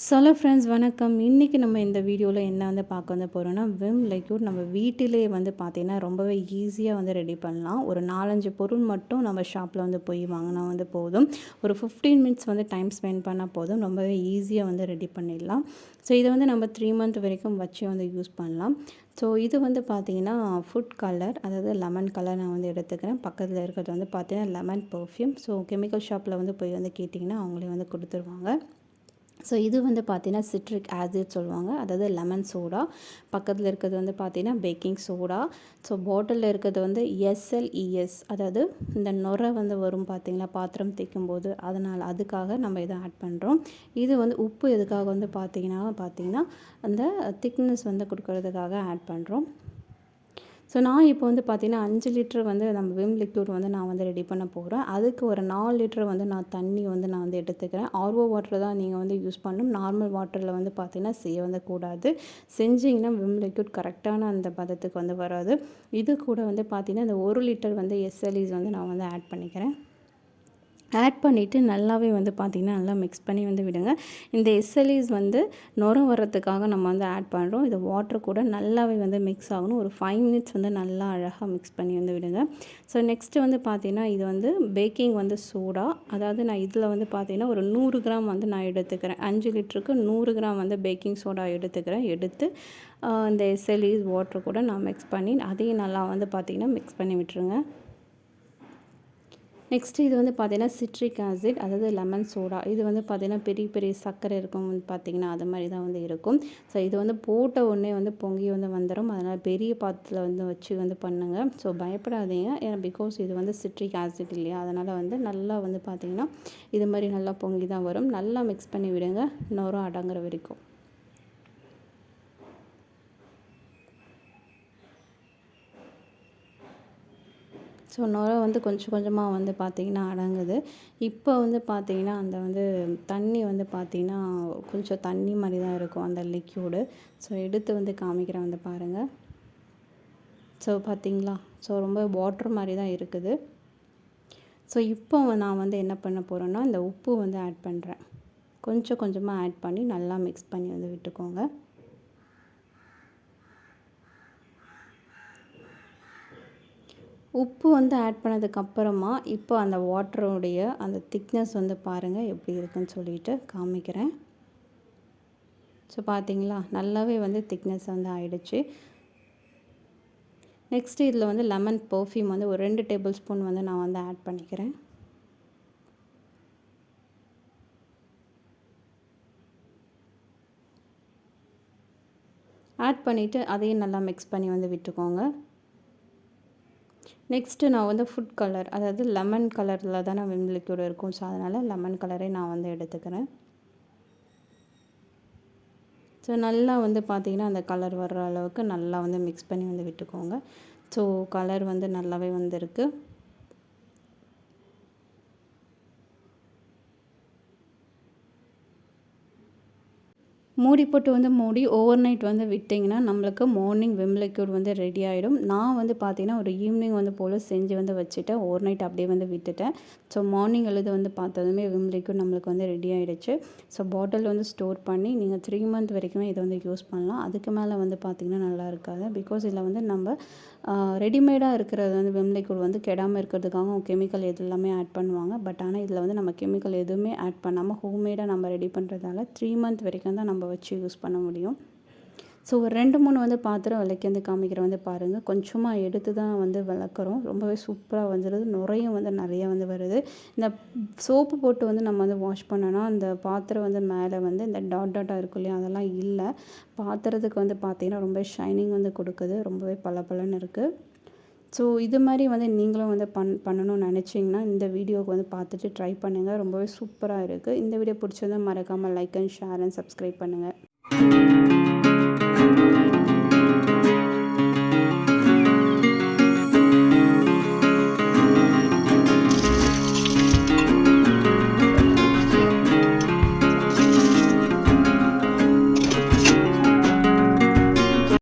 Hello friends, வணக்கம். இன்றைக்கி நம்ம இந்த வீடியோவில் என்ன பார்க்க போகிறோன்னா, விம் லிக்யூட் நம்ம வீட்டிலேயே பார்த்தீங்கன்னா ரொம்பவே ஈஸியாக ரெடி பண்ணலாம். ஒரு 4-5 பொருள் மட்டும் நம்ம ஷாப்பில் போய் வாங்கினா போதும். ஒரு 15 மினிட்ஸ் டைம் ஸ்பெண்ட் பண்ணால் போதும். ரொம்பவே ஈஸியாக ரெடி பண்ணிடலாம். ஸோ இதை நம்ம 3 மந்த் வரைக்கும் வச்சு யூஸ் பண்ணலாம். ஸோ இது பார்த்திங்கன்னா ஃபுட் கலர், அதாவது லெமன் கலர் நான் எடுத்துக்கிறேன். பக்கத்தில் இருக்கிறது பார்த்திங்கன்னா லெமன் பர்ஃப்யூம். ஸோ கெமிக்கல் ஷாப்பில் போய் கேட்டிங்கன்னா அவங்களே கொடுத்துருவாங்க. ஸோ இது பார்த்தீங்கன்னா சிட்ரிக் ஆசிட் சொல்லுவாங்க, அதாவது லெமன் சோடா. பக்கத்தில் இருக்கிறது பார்த்தீங்கன்னா பேக்கிங் சோடா. ஸோ பாட்டிலில் இருக்கிறது எஸ்எல்இஎஸ், அதாவது இந்த நுரை வரும் பார்த்தீங்களா பாத்திரம் தேய்க்கும்போது, அதனால் அதுக்காக நம்ம இதை ஆட் பண்ணுறோம். இது உப்பு எதுக்காக பார்த்தீங்கன்னா அந்த திக்னஸ் கொடுக்கறதுக்காக ஆட் பண்ணுறோம். ஸோ நான் இப்போ பார்த்தீங்கன்னா 5 லிட்டர் நம்ம விம் லிக்யூட் நான் ரெடி பண்ண போகிறேன். அதுக்கு ஒரு 4 லிட்டர் நான் தண்ணி நான் எடுத்துக்கிறேன். ஆர்ஓ வாட்டர் தான் நீங்கள் யூஸ் பண்ணணும். நார்மல் வாட்டரில் பார்த்தீங்கன்னா செய்ய கூடாது. செஞ்சிங்கன்னா விம் லிக்யூட் கரெக்டான அந்த பதத்துக்கு வராது. இது கூட பார்த்தீங்கன்னா இந்த 1 லிட்டர் எஸ்எல்இஸ் நான் ஆட் பண்ணிக்கிறேன். ஆட் பண்ணிவிட்டு நல்லாவே பார்த்திங்கன்னா நல்லா மிக்ஸ் பண்ணி விடுங்க. இந்த எஸ்எல்இஸ் நுரை வர்றதுக்காக நம்ம ஆட் பண்ணுறோம். இது வாட்டர் கூட நல்லாவே மிக்ஸ் ஆகணும். ஒரு 5 மினிட்ஸ் நல்லா அழகாக மிக்ஸ் பண்ணி விடுங்க. ஸோ நெக்ஸ்ட்டு பார்த்தீங்கன்னா இது பேக்கிங் சோடா, அதாவது நான் இதில் பார்த்தீங்கன்னா ஒரு 100 கிராம் நான் எடுத்துக்கிறேன். 5 லிட்டருக்கு 100 கிராம் பேக்கிங் சோடா எடுத்துக்கிறேன். எடுத்து இந்த எஸ்எல்இஸ் வாட்டர் கூட நான் மிக்ஸ் பண்ணி அதையும் நல்லா பார்த்திங்கன்னா மிக்ஸ் பண்ணி விட்டுருங்க. நெக்ஸ்ட்டு இது பார்த்தீங்கன்னா சிட்ரிக் ஆசிட், அதாவது லெமன் சோடா. இது பார்த்தீங்கன்னா பெரிய பெரிய சர்க்கரை இருக்கும் பார்த்திங்கன்னா அது மாதிரி தான் இருக்கும். ஸோ இது போட்ட உடனே பொங்கி வந்துடும். அதனால் பெரிய பாத்திரத்தில் வச்சு பண்ணுங்கள். ஸோ பயப்படாதீங்க, ஏன்னா பிகாஸ் இது சிட்ரிக் ஆசிட் இல்லையா, அதனால் நல்லா பார்த்திங்கன்னா இது மாதிரி நல்லா பொங்கி தான் வரும். நல்லா மிக்ஸ் பண்ணி விடுங்க நுரை அடங்குற வரைக்கும். ஸோ நுரை கொஞ்சம் கொஞ்சமாக பார்த்திங்கன்னா அடங்குது. இப்போ பார்த்திங்கன்னா அந்த தண்ணி பார்த்திங்கன்னா கொஞ்சம் தண்ணி மாதிரி தான் இருக்கும் அந்த லிக்யூடு. ஸோ எடுத்து காமிக்கிறேன் பாருங்கள். ஸோ பார்த்திங்களா, ஸோ ரொம்ப வாட்டர் மாதிரி தான் இருக்குது. ஸோ இப்போ நான் என்ன பண்ண போகிறேன்னா இந்த உப்பு ஆட் பண்ணுறேன். கொஞ்சம் கொஞ்சமாக ஆட் பண்ணி நல்லா மிக்ஸ் பண்ணி விட்டுக்கோங்க. உப்பு ஆட் பண்ணதுக்கப்புறமா இப்போ அந்த வாட்டருடைய அந்த திக்னஸ் பாருங்கள் எப்படி இருக்குன்னு சொல்லிட்டு காமிக்கிறேன். ஸோ பார்த்தீங்களா, நல்லாவே திக்னஸ் ஆயிடுச்சு. நெக்ஸ்ட்டு இதில் லெமன் பர்ஃப்யூம் ஒரு 2 டேபிள் ஸ்பூன் நான் ஆட் பண்ணிக்கிறேன். ஆட் பண்ணிவிட்டு அதையும் நல்லா மிக்ஸ் பண்ணி விட்டுக்கோங்க. நெக்ஸ்ட்டு நான் ஃபுட் கலர், அதாவது லெமன் கலரில் தானே விம் லிக்யூட் இருக்கும். ஸோ அதனால் லெமன் கலரே நான் எடுத்துக்கிறேன். ஸோ நல்லா பார்த்திங்கன்னா அந்த கலர் வர்ற அளவுக்கு நல்லா மிக்ஸ் பண்ணி விட்டுக்கோங்க. ஸோ கலர் நல்லாவே இருக்குது. மூடி போட்டு மூடி ஓவர் நைட் விட்டிங்கன்னா நம்மளுக்கு மார்னிங் விம் லிக்யூட் ரெடி ஆகிடும். நான் பார்த்தீங்கன்னா ஒரு ஈவினிங் போல் செஞ்சு வச்சுட்டேன். ஓவர் நைட் அப்படியே விட்டுட்டேன். ஸோ மார்னிங் எழுது பார்த்ததுமே விம் லிக்யூட் நம்மளுக்கு ரெடி ஆகிடுச்சு. ஸோ பாட்டில் ஸ்டோர் பண்ணி நீங்கள் 3 மந்த் வரைக்குமே இதை யூஸ் பண்ணலாம். அதுக்கு மேலே பார்த்திங்கன்னா நல்லா இருக்காது. பிகாஸ் இதில் நம்ம ரெடிமேடாக இருக்கிறது விம் லிக்யூட் கெடாமல் இருக்கிறதுக்காக கெமிக்கல் எது எல்லாமே ஆட் பண்ணுவாங்க. பட் ஆனால் இதில் நம்ம கெமிக்கல் எதுவுமே ஆட் பண்ணாமல் ஹோம்மேடாக நம்ம ரெடி பண்ணுறதால 3 மந்த் வரைக்கும் தான் நம்ம வச்சு யூஸ் பண்ண முடியும். ஸோ ஒரு 2-3 பாத்திரம் விளக்கி காமிக்கிறேன் பாருங்கள். கொஞ்சமாக எடுத்து தான் விளக்குறோம். ரொம்பவே சூப்பராக வந்துடுது. நுரையும் நிறைய வருது. இந்த சோப்பு போட்டு நம்ம வாஷ் பண்ணோன்னா அந்த பாத்திரம் மேலே இந்த டாட்டாக இருக்கும் இல்லையா, அதெல்லாம் இல்லை. பாத்திரத்துக்கு பார்த்திங்கன்னா ரொம்ப ஷைனிங் கொடுக்குது. ரொம்பவே பளபளன்னு இருக்குது. ஸோ இது மாதிரி நீங்களும் பண்ணணும்னு நினச்சிங்கன்னா இந்த வீடியோவுக்கு பார்த்துட்டு ட்ரை பண்ணுங்கள். ரொம்பவே சூப்பராக இருக்குது. இந்த வீடியோ பிடிச்சதை மறக்காமல் like and share and subscribe பண்ணுங்கள்.